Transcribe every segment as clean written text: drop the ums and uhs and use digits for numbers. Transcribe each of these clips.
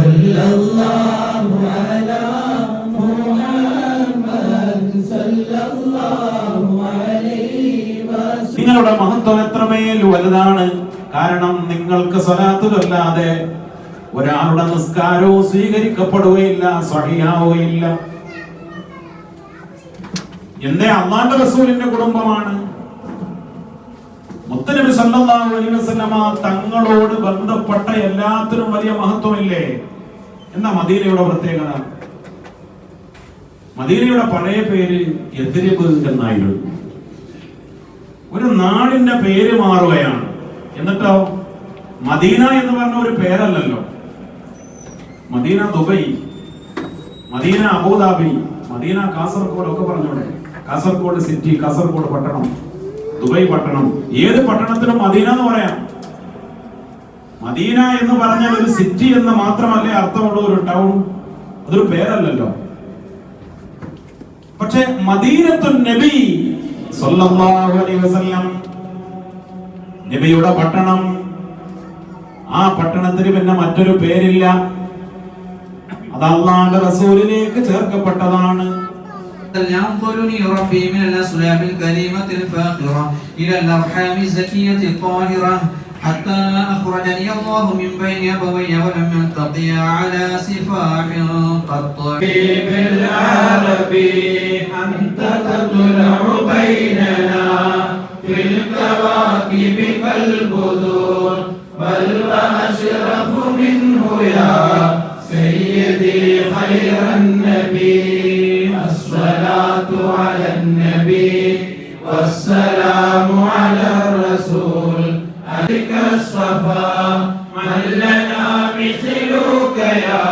സല്ലല്ലാഹു അലാ മുഹമ്മദ് സല്ലല്ലാഹു അലൈഹി വസല്ലം. നിങ്ങളുടെ മഹത്വം എത്രമേൽ വലുതാണ്. കാരണം നിങ്ങൾക്ക് സ്വലാത്ത് ചൊല്ലാതെ ഒരാളുടെ നിസ്കാരവും സ്വീകരിക്കപ്പെടുകയില്ല, സ്വഹിയാവുകയില്ല. എന്തേ? അല്ലാഹുവിന്റെ റസൂലിന്റെ കുടുംബമാണ്. മുത്തനബി സല്ലല്ലാഹു അലൈഹി വസല്ലമ തങ്ങളോട് ബന്ധപ്പെട്ട എല്ലാത്തിനും വലിയ മഹത്വമില്ലേ? എന്നാ മദീനയുടെ പ്രത്യേകത? മദീനയുടെ പഴയ പേര് യദ്രിബ് എന്നായിരുന്നു. ഒരു നാടിന്റെ പേര് മാറുകയാണ്. എന്നിട്ടോ മദീന എന്ന് പറഞ്ഞ ഒരു പേരല്ലല്ലോ. മദീന ദുബൈ, മദീന അബുദാബി, മദീന കാസർഗോഡ് ഒക്കെ പറഞ്ഞോടെ. കാസർഗോഡ് സിറ്റി, കാസർഗോഡ് പട്ടണം, ദുബൈ പട്ടണം, ഏത് പട്ടണത്തിനും മദീന എന്ന് പറയാം. മദീന എന്ന് പറഞ്ഞാൽ ഒരു സിറ്റി എന്ന് മാത്രമല്ലേ അർത്ഥമുള്ള ഒരു ടൗൺ, അതൊരു പേരല്ലല്ലോ. പക്ഷെ മദീനത്തുൻ നബി സല്ലല്ലാഹു അലൈഹി വസല്ലം, നബിയുടെ പട്ടണം, ആ പട്ടണത്തിന് പിന്നെ മറ്റൊരു പേരില്ല. അത് അല്ലാഹുവിന്റെ റസൂലിലേക്ക് ചേർക്കപ്പെട്ടതാണ്. ينقلني ربي من الأسلاب الكريمة الفاخرة إلى الأرحام الزكية الطاهرة حتى أخرجني الله من بين أبوي ولم يلتقيا على سفاح قط. بالعربي أنت تطلع بيننا في الكواكب كالبدور بل وأشرف منه يا سيدي خير النبي. الصلاة على النبي والسلام على الرسول عليك الصفا من لنا مثلك يا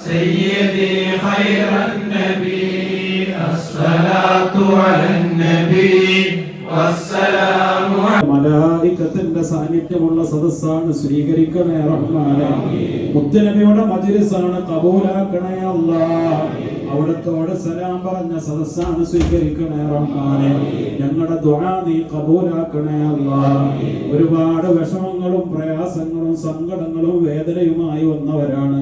سيدي خير النبي. الصلاة على النبي والسلام على മലായികത്തിന്റെ സാന്നിധ്യമുള്ള സദസ്സാണ്, സ്വീകരിക്കണേ റഹ്മാനേ. മുത്തുനബിയുടെ മജ്ലിസാണ്, കബൂലാക്കണേ അല്ലാഹ്. അവിടത്തോട് സലാം പറഞ്ഞ സദസ്സാണ്, സ്വീകരിക്കണേ റഹ്മാനേ. ഞങ്ങളുടെ ദുആ നീ കബൂലാക്കണേ അല്ലാഹ്. ഒരുപാട് വിഷമങ്ങളും പ്രയാസങ്ങളും സങ്കടങ്ങളും വേദനയുമായി വന്നവരാണ്.